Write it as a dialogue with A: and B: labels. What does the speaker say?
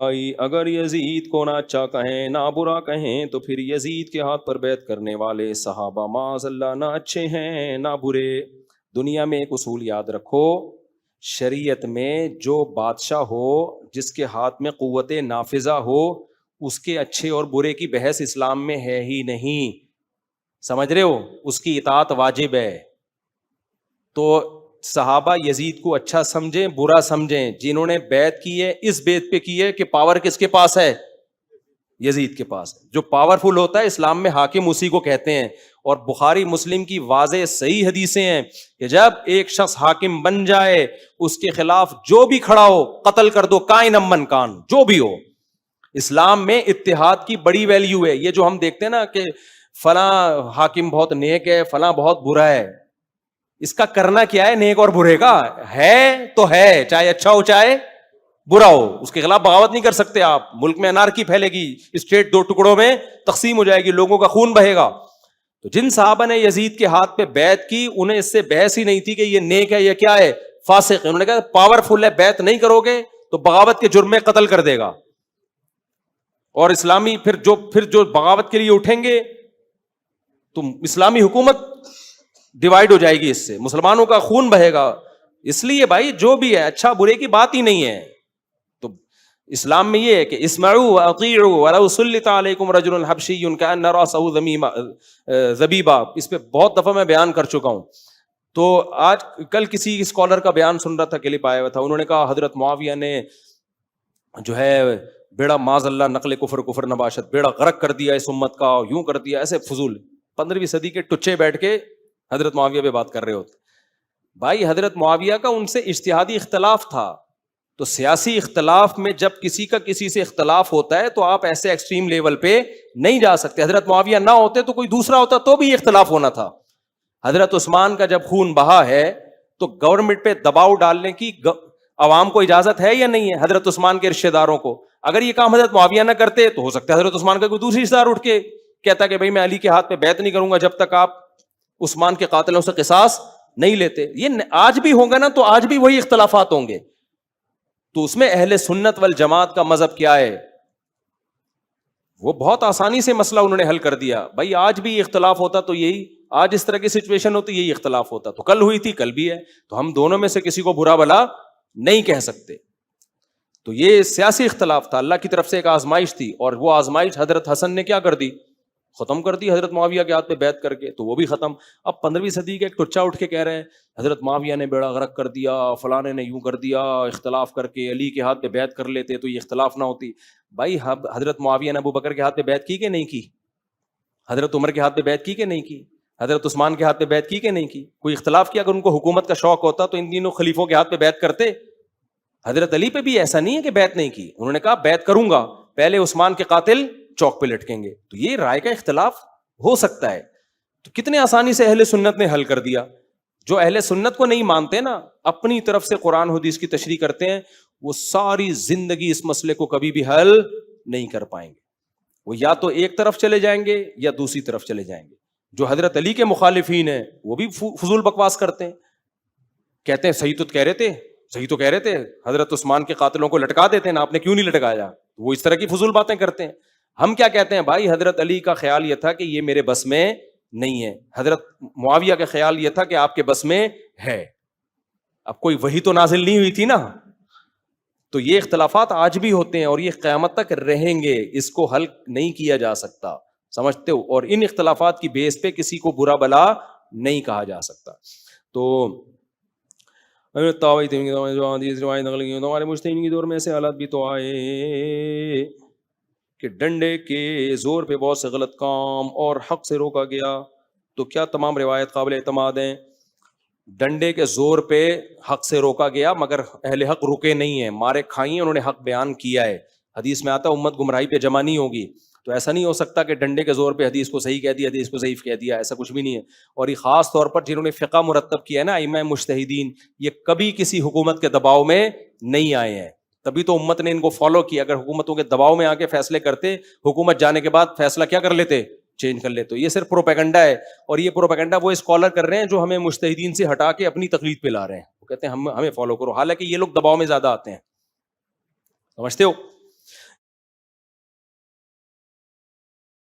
A: اگر یزید کو نہ اچھا کہیں نہ برا کہیں تو پھر یزید کے ہاتھ پر بیعت کرنے والے صحابہ معاذ اللہ نہ اچھے ہیں نہ برے. دنیا میں ایک اصول یاد رکھو، شریعت میں جو بادشاہ ہو، جس کے ہاتھ میں قوت نافذہ ہو، اس کے اچھے اور برے کی بحث اسلام میں ہے ہی نہیں. سمجھ رہے ہو؟ اس کی اطاعت واجب ہے. تو صحابہ یزید کو اچھا سمجھیں برا سمجھیں، جنہوں نے بیعت کی ہے اس بیت پہ کی ہے کہ پاور کس کے پاس ہے؟ یزید کے پاس. جو پاورفل ہوتا ہے اسلام میں حاکم اسی کو کہتے ہیں. اور بخاری مسلم کی واضح صحیح حدیثیں ہیں کہ جب ایک شخص حاکم بن جائے، اس کے خلاف جو بھی کھڑا ہو قتل کر دو، کائن من کان، جو بھی ہو. اسلام میں اتحاد کی بڑی ویلیو ہے. یہ جو ہم دیکھتے ہیں نا کہ فلاں حاکم بہت نیک ہے، فلاں بہت برا ہے، اس کا کرنا کیا ہے؟ نیک اور برے کا ہے تو ہے، چاہے اچھا ہو چاہے برا ہو، اس کے خلاف بغاوت نہیں کر سکتے آپ. ملک میں انارکی پھیلے گی، اسٹیٹ دو ٹکڑوں میں تقسیم ہو جائے گی، لوگوں کا خون بہے گا. تو جن صحابہ نے یزید کے ہاتھ پہ بیعت کی، انہیں اس سے بحث ہی نہیں تھی کہ یہ نیک ہے یا کیا ہے، فاسق ہے. انہوں نے کہا پاورفل ہے، بیعت نہیں کرو گے تو بغاوت کے جرم میں قتل کر دے گا. اور اسلامی پھر جو بغاوت کے لیے اٹھیں گے تو اسلامی حکومت ڈیوائیڈ ہو جائے گی، اس سے مسلمانوں کا خون بہے گا. اس لیے بھائی جو بھی ہے اچھا برے کی بات ہی نہیں ہے. تو اسلام میں یہ ہے کہ اسمعوا واطیعوا ولو سلط علیکم رجل حبشی کأن رأسه زبیبہ. اس پہ بہت دفعہ میں بیان کر چکا ہوں. تو آج کل کسی اسکالر کا بیان سن رہا تھا، کلپ آیا ہوا تھا، انہوں نے کہا حضرت معاویہ نے جو ہے بیڑا معاذ اللہ نقل کفر نباشت، بیڑا غرق کر دیا اس امت کا، یوں کر دیا، ایسے فضول 15ویں صدی کے ٹچے بیٹھ کے حضرت معاویہ پہ بات کر رہے ہوتے. بھائی حضرت معاویہ کا ان سے اجتہادی اختلاف تھا. تو سیاسی اختلاف میں جب کسی کا کسی سے اختلاف ہوتا ہے تو آپ ایسے ایکسٹریم لیول پہ نہیں جا سکتے. حضرت معاویہ نہ ہوتے تو کوئی دوسرا ہوتا تو بھی اختلاف ہونا تھا. حضرت عثمان کا جب خون بہا ہے تو گورنمنٹ پہ دباؤ ڈالنے کی عوام کو اجازت ہے یا نہیں ہے؟ حضرت عثمان کے رشتہ داروں کو. اگر یہ کام حضرت معاویہ نہ کرتے تو ہو سکتا ہے حضرت عثمان کا کوئی دوسری رشتہ دار اٹھ کے کہتا کہ بھائی میں علی کے ہاتھ پہ بیعت نہیں کروں گا جب تک آپ عثمان کے قاتلوں سے قصاص نہیں لیتے. یہ آج بھی ہوگا نا، تو آج بھی وہی اختلافات ہوں گے. تو اس میں اہل سنت والجماعت کا مذہب کیا ہے؟ وہ بہت آسانی سے مسئلہ انہوں نے حل کر دیا. بھائی آج بھی اختلاف ہوتا تو یہی، آج اس طرح کی سچویشن ہوتی یہی اختلاف ہوتا. تو کل ہوئی تھی، کل بھی ہے. تو ہم دونوں میں سے کسی کو برا بھلا نہیں کہہ سکتے. تو یہ سیاسی اختلاف تھا، اللہ کی طرف سے ایک آزمائش تھی، اور وہ آزمائش حضرت حسن نے کیا کر دی؟ ختم کر دی حضرت معاویہ کے ہاتھ پہ بیعت کر کے. تو وہ بھی ختم. اب 15ویں صدی کے ایک ٹچا اٹھ کے کہہ رہے ہیں حضرت معاویہ نے بیڑا غرق کر دیا، فلانے نے یوں کر دیا، اختلاف کر کے علی کے ہاتھ پہ بیعت کر لیتے تو یہ اختلاف نہ ہوتی. بھائی حضرت معاویہ نے ابو بکر کے ہاتھ پہ بیعت کی کہ نہیں کی؟ حضرت عمر کے ہاتھ پہ بیعت کی کہ نہیں کی؟ حضرت عثمان کے ہاتھ پہ بیعت کی کہ نہیں کی؟ کوئی اختلاف کیا؟ اگر ان کو حکومت کا شوق ہوتا تو ان تینوں خلیفوں کے ہاتھ پہ بیعت کرتے. حضرت علی پہ بھی ایسا نہیں ہے کہ بیعت نہیں کی، انہوں نے کہا بیعت کروں گا، پہلے عثمان کے قاتل چوک پہ لٹکیں گے. تو یہ رائے کا اختلاف ہو سکتا ہے. تو کتنے آسانی سے اہل سنت نے حل کر دیا. جو اہل سنت کو نہیں مانتے نا، اپنی طرف سے قرآن حدیث کی تشریح کرتے ہیں، وہ ساری زندگی اس مسئلے کو کبھی بھی حل نہیں کر پائیں گے. وہ یا تو ایک طرف چلے جائیں گے یا دوسری طرف چلے جائیں گے. جو حضرت علی کے مخالفین ہیں وہ بھی فضول بکواس کرتے ہیں، کہتے ہیں صحیح تو کہہ رہے تھے حضرت عثمان کے قاتلوں کو لٹکا دیتے ہیں نا، آپ نے کیوں نہیں لٹکایا؟ وہ اس طرح کی فضول باتیں کرتے ہیں. ہم کیا کہتے ہیں؟ بھائی حضرت علی کا خیال یہ تھا کہ یہ میرے بس میں نہیں ہے، حضرت معاویہ کا خیال یہ تھا کہ آپ کے بس میں ہے. اب کوئی وحی تو نازل نہیں ہوئی تھی نا. تو یہ اختلافات آج بھی ہوتے ہیں اور یہ قیامت تک رہیں گے، اس کو حل نہیں کیا جا سکتا، سمجھتے ہو؟ اور ان اختلافات کی بیس پہ کسی کو برا بلا نہیں کہا جا سکتا. تو ہمارے مجتہدین کی دور میں ایسے حالات بھی تو آئے کہ ڈنڈے کے زور پہ بہت سے غلط کام اور حق سے روکا گیا. تو کیا تمام روایت قابل اعتماد ہیں؟ ڈنڈے کے زور پہ حق سے روکا گیا مگر اہل حق رکے نہیں ہیں، مارے کھائی، انہوں نے حق بیان کیا ہے. حدیث میں آتا امت گمراہی پہ جمع نہیں ہوگی. تو ایسا نہیں ہو سکتا کہ ڈنڈے کے زور پہ حدیث کو صحیح کہہ دیا، حدیث کو ضعیف کہہ دیا، ایسا کچھ بھی نہیں ہے. اور یہ خاص طور پر جنہوں نے فقہ مرتب کیا ہے نا، ائمہ مجتہدین، یہ کبھی کسی حکومت کے دباؤ میں نہیں آئے ہیں، تبھی تو امت نے ان کو فالو کیا. اگر حکومتوں کے دباؤ میں آ کے فیصلے کرتے، حکومت جانے کے بعد فیصلہ کیا کر لیتے؟ چینج کر لیتے. یہ صرف پروپیگنڈا ہے، اور یہ پروپیگنڈا وہ اسکالر کر رہے ہیں جو ہمیں مجتہدین سے ہٹا کے اپنی تقلید پہ لا رہے ہیں. وہ کہتے ہیں ہمیں فالو کرو، حالانکہ یہ لوگ دباؤ میں زیادہ آتے ہیں. سمجھتے ہو؟